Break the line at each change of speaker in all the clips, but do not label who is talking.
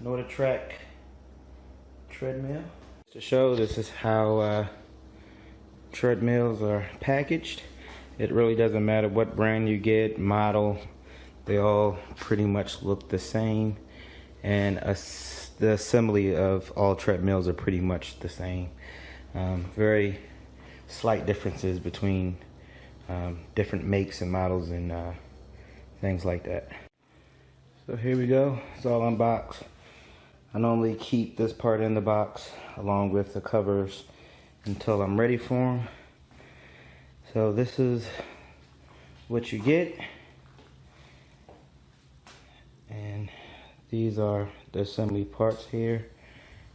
NordicTrack treadmill. To show this is how treadmills are packaged. It really doesn't matter what brand you get, model, they all pretty much look the same, and the assembly of all treadmills are pretty much the same. Very slight differences between different makes and models and things like that. So here we go, it's all unboxed. I normally keep this part in the box along with the covers until I'm ready for them. So this is what you get, and these are the assembly parts here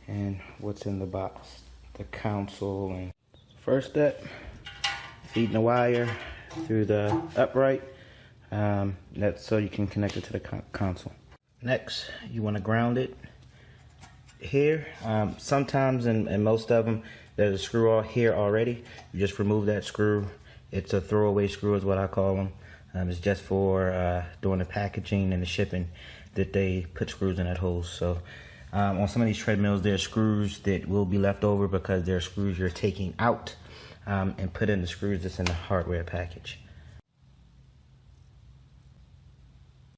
and what's in the box, the console. And first step, feeding the wire through the upright, that's so you can connect it to the console. Next, you want to ground it here. Sometimes in most of them there's a screw here already. You just remove that screw. It's a throwaway screw is what I call them. It's just for doing the packaging and the shipping that they put screws in that hole. So on some of these treadmills there's screws that will be left over because they're screws you're taking out and put in the screws that's in the hardware package.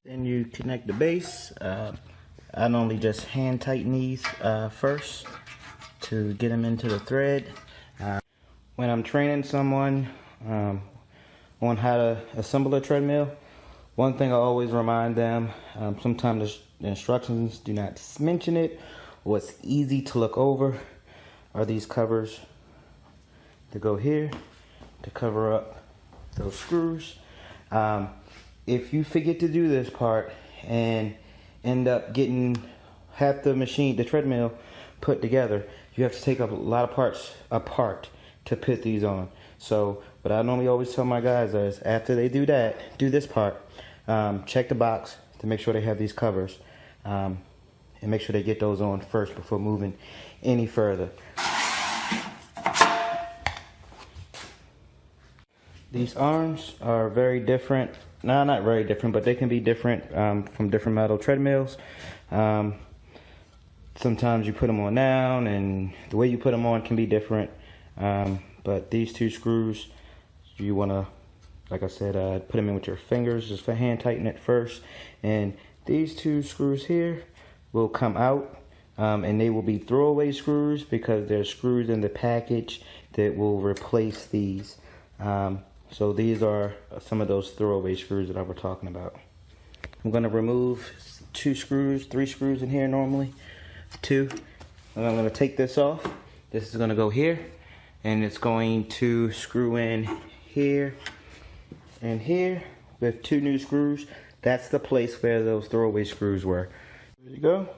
Then you connect the base. I normally just hand tighten these first to get them into the thread. When I'm training someone on how to assemble a treadmill, one thing I always remind them, sometimes the instructions do not mention it, or it's easy to look over, are these covers that go here to cover up those screws. If you forget to do this part and end up getting half the machine, the treadmill, put together, you have to take a lot of parts apart to put these on. So what I normally always tell my guys is after they do that, do this part, check the box to make sure they have these covers, and make sure they get those on first before moving any further. These arms are very different. No, not very different, but they can be different from different metal treadmills. Sometimes you put them on down, and the way you put them on can be different. But these two screws, you want to, like I said, put them in with your fingers, just for hand tighten it first. And these two screws here will come out, and they will be throwaway screws because there's screws in the package that will replace these. So these are some of those throwaway screws that I was talking about. I'm going to remove 2 screws, 3 screws in here normally, 2. And I'm going to take this off. This is going to go here, and it's going to screw in here and here with 2 new screws. That's the place where those throwaway screws were. There you go.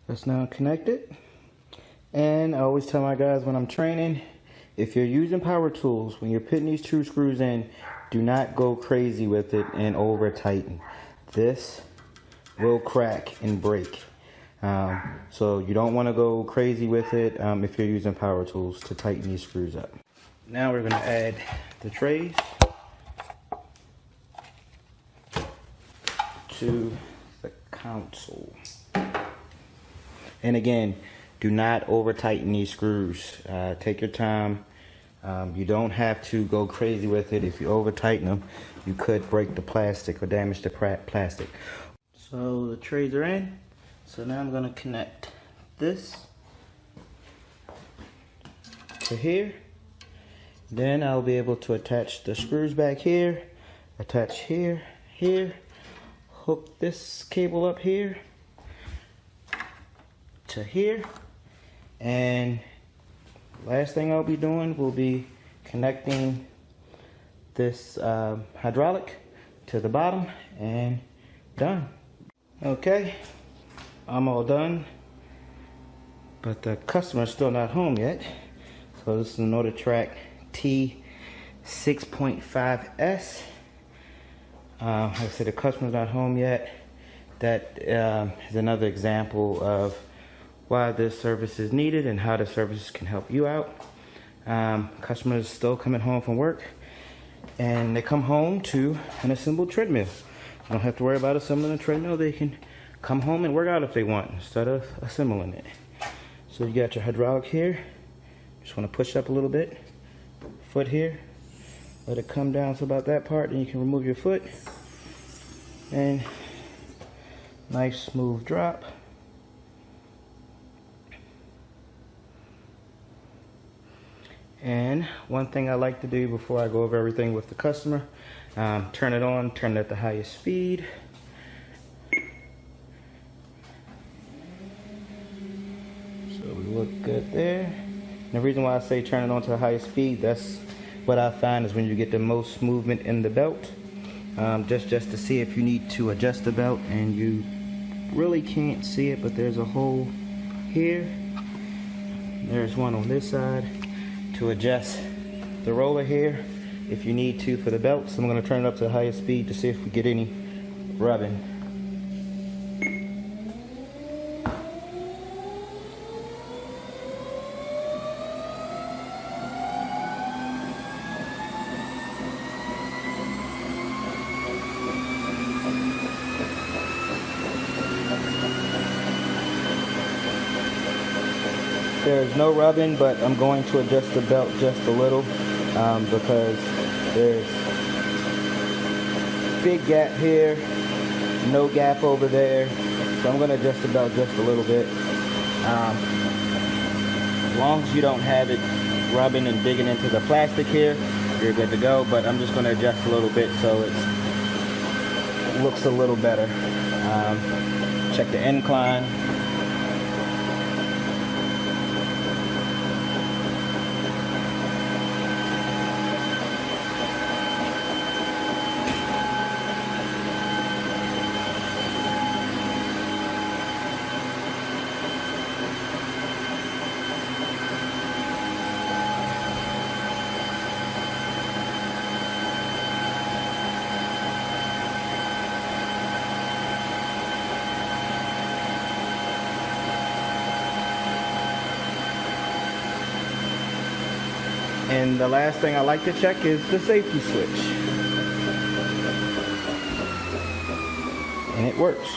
That's now connected. And I always tell my guys when I'm training, if you're using power tools, when you're putting these 2 screws in, do not go crazy with it and over tighten. This will crack and break. So you don't want to go crazy with it if you're using power tools to tighten these screws up. Now we're going to add the trays to the console. And again, do not over tighten these screws. Take your time. You don't have to go crazy with it. If you over tighten them, you could break the plastic or damage the plastic. So the trays are in. So now I'm going to connect this to here. Then I'll be able to attach the screws back here, attach here, hook this cable up here to here, and last thing I'll be doing will be connecting this hydraulic to the bottom, and done. Okay, I'm all done, but the customer's still not home yet. So this is an NordicTrack T6.5S. Like I said, the customer's not home yet. That is another example of why this service is needed and how the services can help you out. Customers still coming home from work, and they come home to an assembled treadmill. You don't have to worry about assembling a treadmill. They can come home and work out if they want instead of assembling it. So you got your hydraulic here. Just want to push up a little bit. Foot here. Let it come down to about that part, and you can remove your foot. And nice smooth drop. And one thing I like to do before I go over everything with the customer, turn it on, turn it at the highest speed. So we look good there. And the reason why I say turn it on to the highest speed, that's what I find is when you get the most movement in the belt. Just to see if you need to adjust the belt and you really can't see it, but there's a hole here. There's one on this side to adjust the roller here if you need to for the belt. So I'm going to turn it up to the highest speed to see if we get any rubbing. There's no rubbing, but I'm going to adjust the belt just a little because there's big gap here, no gap over there. So I'm going to adjust the belt just a little bit. As long as you don't have it rubbing and digging into the plastic here, you're good to go. But I'm just going to adjust a little bit so it looks a little better. Check the incline. And the last thing I like to check is the safety switch. And it works.